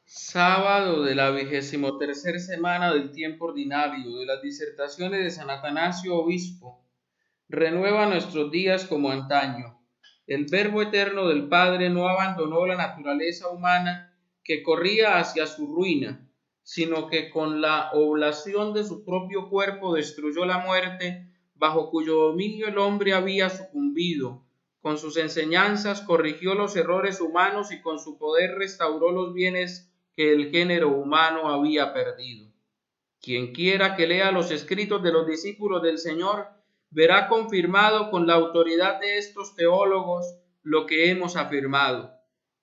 Sábado de la 23ª semana del tiempo ordinario de las disertaciones de San Atanasio Obispo. Renueva nuestros días como antaño. El Verbo eterno del Padre no abandonó la naturaleza humana que corría hacia su ruina, sino que con la oblación de su propio cuerpo destruyó la muerte, bajo cuyo dominio el hombre había sucumbido. Con sus enseñanzas corrigió los errores humanos y con su poder restauró los bienes que el género humano había perdido. Quien quiera que lea los escritos de los discípulos del Señor, verá confirmado con la autoridad de estos teólogos lo que hemos afirmado.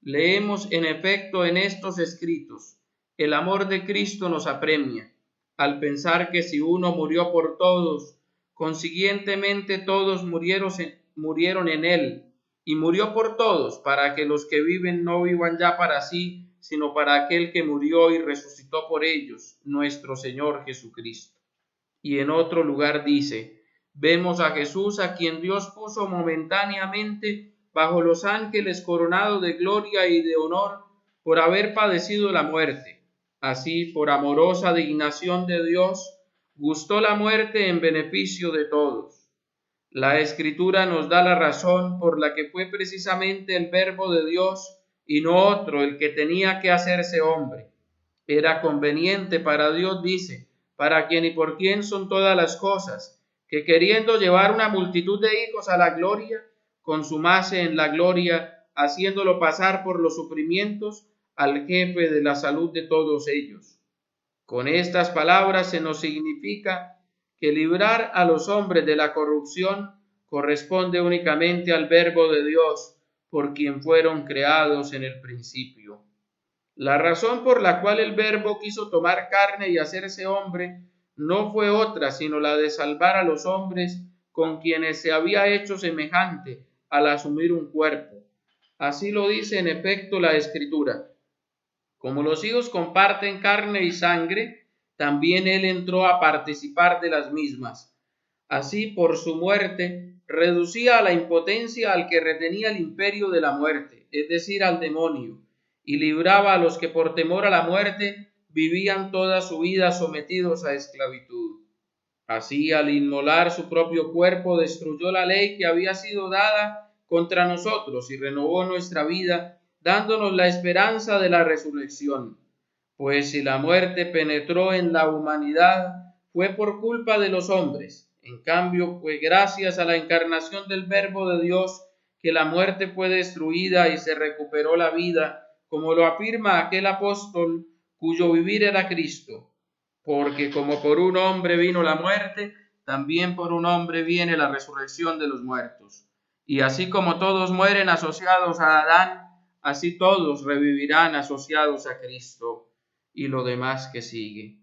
Leemos en efecto en estos escritos: el amor de Cristo nos apremia, al pensar que si uno murió por todos, consiguientemente todos murieron en él, y murió por todos, para que los que viven no vivan ya para sí, sino para aquel que murió y resucitó por ellos, nuestro Señor Jesucristo. Y en otro lugar dice: vemos a Jesús, a quien Dios puso momentáneamente bajo los ángeles, coronado de gloria y de honor por haber padecido la muerte. Así, por amorosa dignación de Dios, gustó la muerte en beneficio de todos. La Escritura nos da la razón por la que fue precisamente el Verbo de Dios y no otro el que tenía que hacerse hombre. Era conveniente para Dios, dice, para quien y por quien son todas las cosas, que queriendo llevar una multitud de hijos a la gloria, consumase en la gloria, haciéndolo pasar por los sufrimientos al jefe de la salud de todos ellos. Con estas palabras se nos significa que librar a los hombres de la corrupción corresponde únicamente al Verbo de Dios, por quien fueron creados en el principio. La razón por la cual el Verbo quiso tomar carne y hacerse hombre no fue otra sino la de salvar a los hombres con quienes se había hecho semejante al asumir un cuerpo. Así lo dice en efecto la Escritura: como los hijos comparten carne y sangre, también él entró a participar de las mismas. Así, por su muerte, reducía a la impotencia al que retenía el imperio de la muerte, es decir, al demonio, y libraba a los que por temor a la muerte vivían toda su vida sometidos a esclavitud. Así, al inmolar su propio cuerpo, destruyó la ley que había sido dada contra nosotros y renovó nuestra vida, dándonos la esperanza de la resurrección. Pues si la muerte penetró en la humanidad, fue por culpa de los hombres. En cambio, fue gracias a la encarnación del Verbo de Dios que la muerte fue destruida y se recuperó la vida, como lo afirma aquel apóstol cuyo vivir era Cristo. Porque como por un hombre vino la muerte, también por un hombre viene la resurrección de los muertos. Y así como todos mueren asociados a Adán, así todos revivirán asociados a Cristo. Y lo demás que sigue.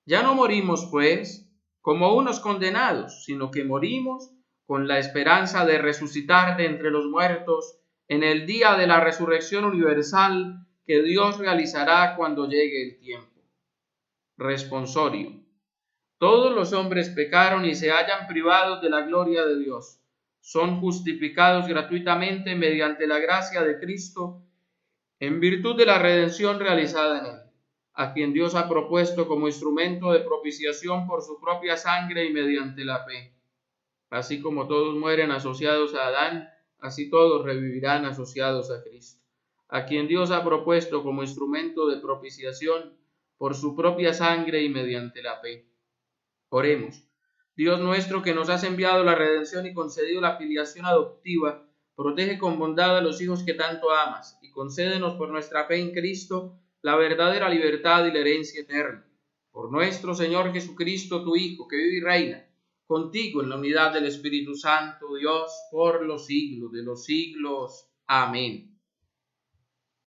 Ya no morimos, pues, como unos condenados, sino que morimos con la esperanza de resucitar de entre los muertos en el día de la resurrección universal que Dios realizará cuando llegue el tiempo. Responsorio. Todos los hombres pecaron y se hallan privados de la gloria de Dios. Son justificados gratuitamente mediante la gracia de Cristo en virtud de la redención realizada en él, a quien Dios ha propuesto como instrumento de propiciación por su propia sangre y mediante la fe. Así como todos mueren asociados a Adán, así todos revivirán asociados a Cristo, a quien Dios ha propuesto como instrumento de propiciación por su propia sangre y mediante la fe. Oremos. Dios nuestro, que nos has enviado la redención y concedido la filiación adoptiva, protege con bondad a los hijos que tanto amas y concédenos por nuestra fe en Cristo la verdadera libertad y la herencia eterna. Por nuestro Señor Jesucristo, tu Hijo, que vive y reina contigo en la unidad del Espíritu Santo, Dios, por los siglos de los siglos. Amén.